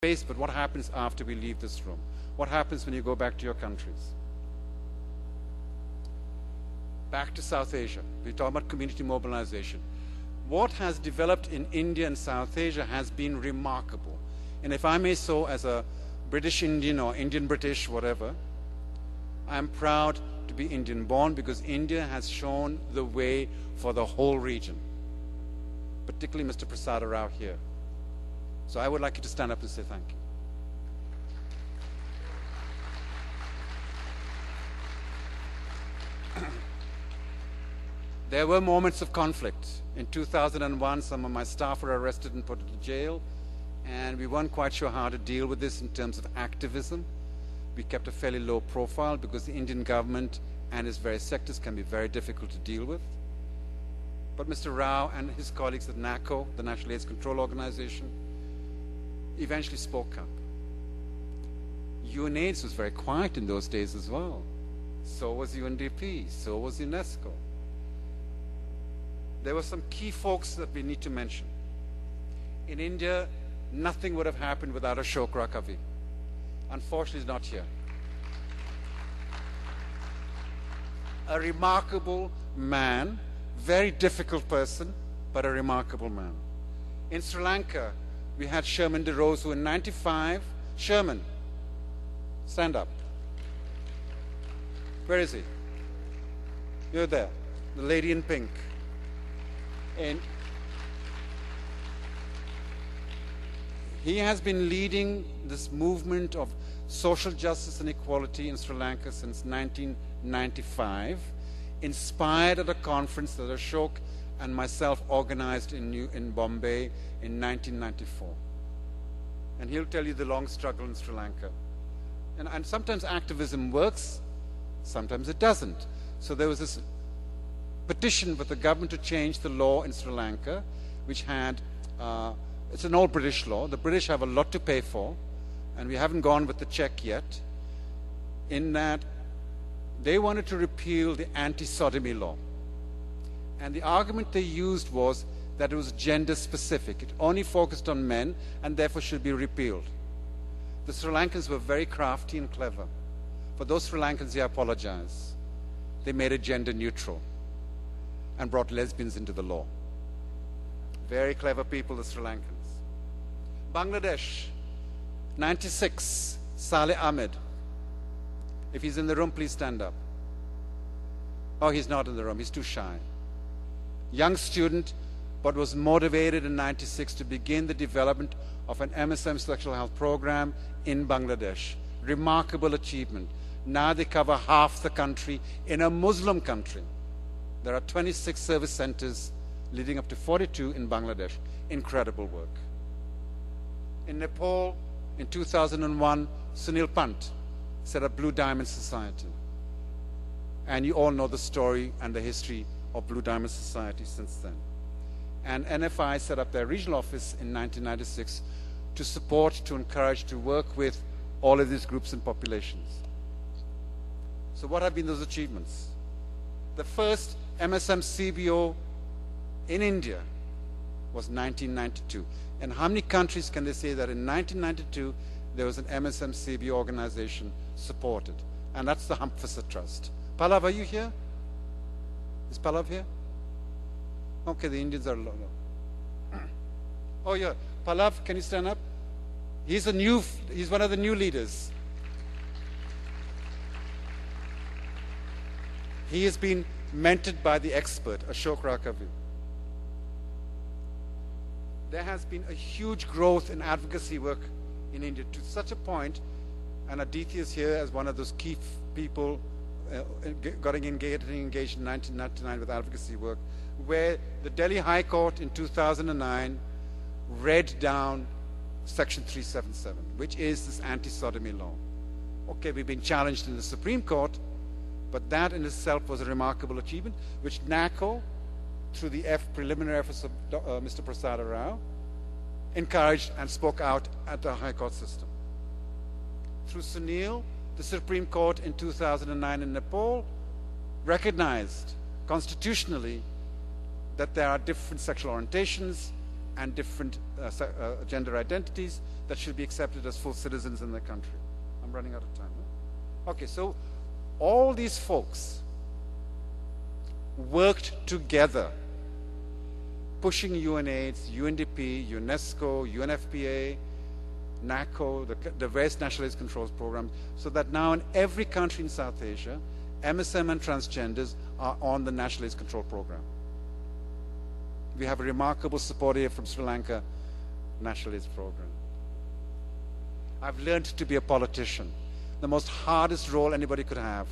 space, but what happens after we leave this room? What happens when you go back to your countries? Back to South Asia. We talk about community mobilization. What has developed in India and South Asia has been remarkable. And if I may so, as a British Indian or Indian British, whatever, I'm proud to be Indian born, because India has shown the way for the whole region, particularly Mr. Prasada Rao here. So I would like you to stand up and say thank you. There were moments of conflict. In 2001, some of my staff were arrested and put into jail, and we weren't quite sure how to deal with this in terms of activism. We kept a fairly low profile because the Indian government and its various sectors can be very difficult to deal with. But Mr. Rao and his colleagues at NACO, the National AIDS Control Organization, eventually spoke up. UNAIDS was very quiet in those days as well. So was UNDP, so was UNESCO. There were some key folks that we need to mention. In India, nothing would have happened without Ashok Rakavi. Unfortunately, he's not here. A remarkable man, very difficult person, but a remarkable man. In Sri Lanka, we had Sherman De Rose, who in '95, Sherman, stand up. Where is he? You're there, the lady in pink. And he has been leading this movement of social justice and equality in Sri Lanka since 1995, inspired at a conference that Ashok and myself organized in Bombay in 1994. And he'll tell you the long struggle in Sri Lanka. And sometimes activism works, sometimes it doesn't. So there was this petition with the government to change the law in Sri Lanka, which had, it's an old British law. The British have a lot to pay for, and we haven't gone with the check yet, in that they wanted to repeal the anti-sodomy law. And the argument they used was that it was gender specific. It only focused on men and therefore should be repealed. The Sri Lankans were very crafty and clever. For those Sri Lankans, I apologize. They made it gender neutral and brought lesbians into the law. Very clever people, the Sri Lankans. Bangladesh, 96, Saleh Ahmed. If he's in the room, please stand up. Oh, he's not in the room, he's too shy. Young student, but was motivated in 96 to begin the development of an MSM sexual health program in Bangladesh. Remarkable achievement. Now they cover half the country in a Muslim country. There are 26 service centers leading up to 42 in Bangladesh. Incredible work. In Nepal, in 2001, Sunil Pant set up Blue Diamond Society. And you all know the story and the history of Blue Diamond Society since then. And NFI set up their regional office in 1996 to support, to encourage, to work with all of these groups and populations. So what have been those achievements? The first MSM CBO in India was 1992. And how many countries can they say that in 1992 there was an MSM CBO organization supported? And that's the Humphrey Trust. Pallav, are you here? Is Pallav here? Okay, the Indians are low. Oh yeah, Pallav, can you stand up? He's one of the new leaders. He has been mentored by the expert, Ashok Rakavi. There has been a huge growth in advocacy work in India to such a point, and Aditi is here as one of those key people getting engaged in 1999 with advocacy work, where the Delhi High Court in 2009 read down Section 377, which is this anti-sodomy law. Okay, we've been challenged in the Supreme Court, but that in itself was a remarkable achievement, which NACO, through the preliminary efforts of Mr. Prasada Rao, encouraged and spoke out at the High Court system. Through Sunil, the Supreme Court in 2009 in Nepal recognized constitutionally that there are different sexual orientations and different gender identities that should be accepted as full citizens in the country. I'm running out of time. No? Okay, so all these folks worked together, pushing UNAIDS, UNDP, UNESCO, UNFPA, NACO, the various national AIDS controls programs, so that now in every country in South Asia, MSM and transgenders are on the national AIDS control program. We have a remarkable support here from Sri Lanka National AIDS program. I've learned to be a politician, the most hardest role anybody could have,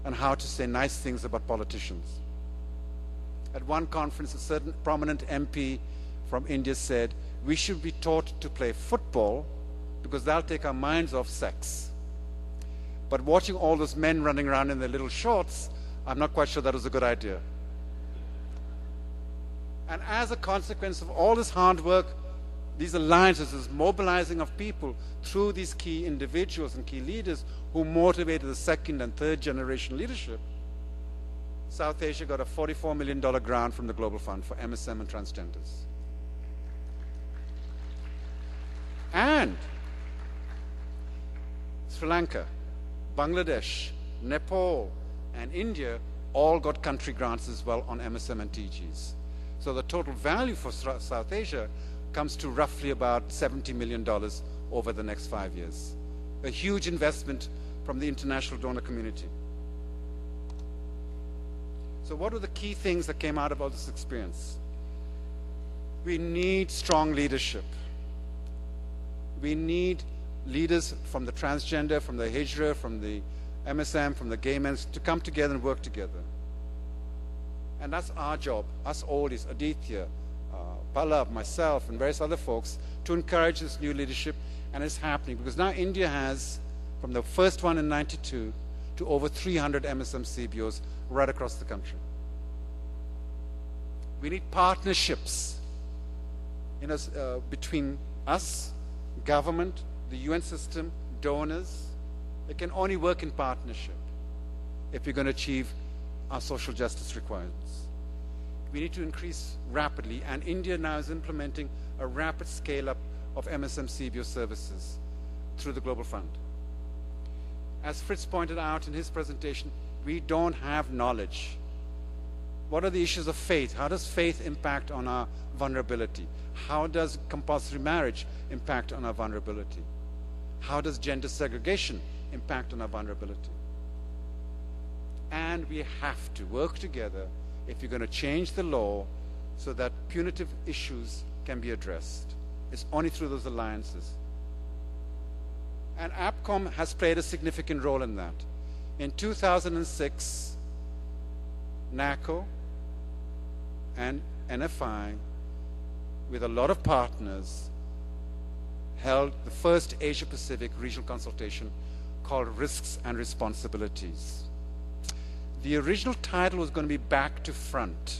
and how to say nice things about politicians. At one conference, a certain prominent MP from India said, we should be taught to play football because that'll take our minds off sex. But watching all those men running around in their little shorts, I'm not quite sure that was a good idea. And as a consequence of all this hard work, these alliances, this mobilizing of people through these key individuals and key leaders who motivated the second and third generation leadership, South Asia got a $44 million grant from the Global Fund for MSM and transgenders. And Sri Lanka, Bangladesh, Nepal, and India all got country grants as well on MSM and TGs. So the total value for South Asia comes to roughly about $70 million over the next 5 years. A huge investment from the international donor community. So what were the key things that came out of all this experience? We need strong leadership. We need leaders from the transgender, from the Hijra, from the MSM, from the gay men to come together and work together. And that's our job, us oldies, Aditya, Pallab, myself, and various other folks, to encourage this new leadership. And it's happening because now India has, from the first one in '92 to over 300 MSM CBOs right across the country. We need partnerships, between us, government, the UN system, donors. It can only work in partnership if we're going to achieve our social justice requirements. We need to increase rapidly, and India now is implementing a rapid scale-up of MSM CBO services through the Global Fund. As Fritz pointed out in his presentation, we don't have knowledge. What are the issues of faith? How does faith impact on our vulnerability? How does compulsory marriage impact on our vulnerability? How does gender segregation impact on our vulnerability? And we have to work together if you're going to change the law so that punitive issues can be addressed. It's only through those alliances. And APCOM has played a significant role in that. In 2006, NACO and NFI, with a lot of partners, held the first Asia-Pacific regional consultation called Risks and Responsibilities. The original title was going to be Back to Front,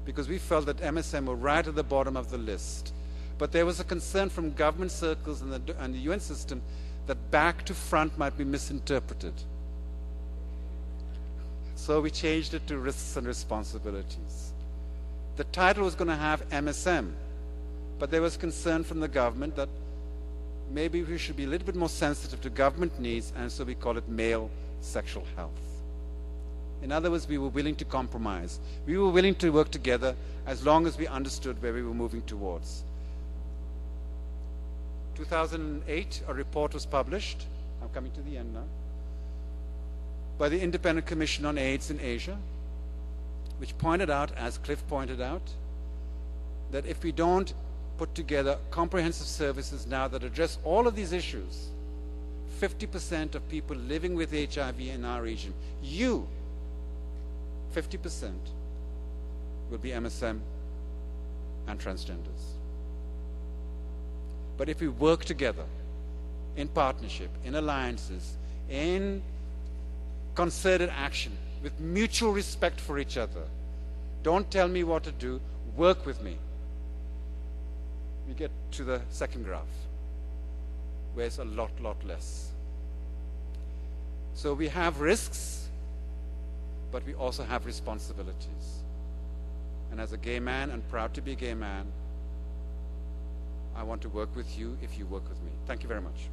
because we felt that MSM were right at the bottom of the list. But there was a concern from government circles and the UN system that back to front might be misinterpreted. So we changed it to Risks and Responsibilities. The title was going to have MSM, but there was concern from the government that maybe we should be a little bit more sensitive to government needs, and so we call it male sexual health. In other words, we were willing to compromise. We were willing to work together as long as we understood where we were moving towards. 2008, a report was published, I'm coming to the end now, by the Independent Commission on AIDS in Asia, which pointed out, as Cliff pointed out, that if we don't put together comprehensive services now that address all of these issues, 50% of people living with HIV in our region, 50% will be MSM and transgenders. But if we work together in partnership, in alliances, in concerted action, with mutual respect for each other, don't tell me what to do, work with me. We get to the second graph, where it's a lot less. So we have risks, but we also have responsibilities. And as a gay man, and proud to be a gay man, I want to work with you if you work with me. Thank you very much.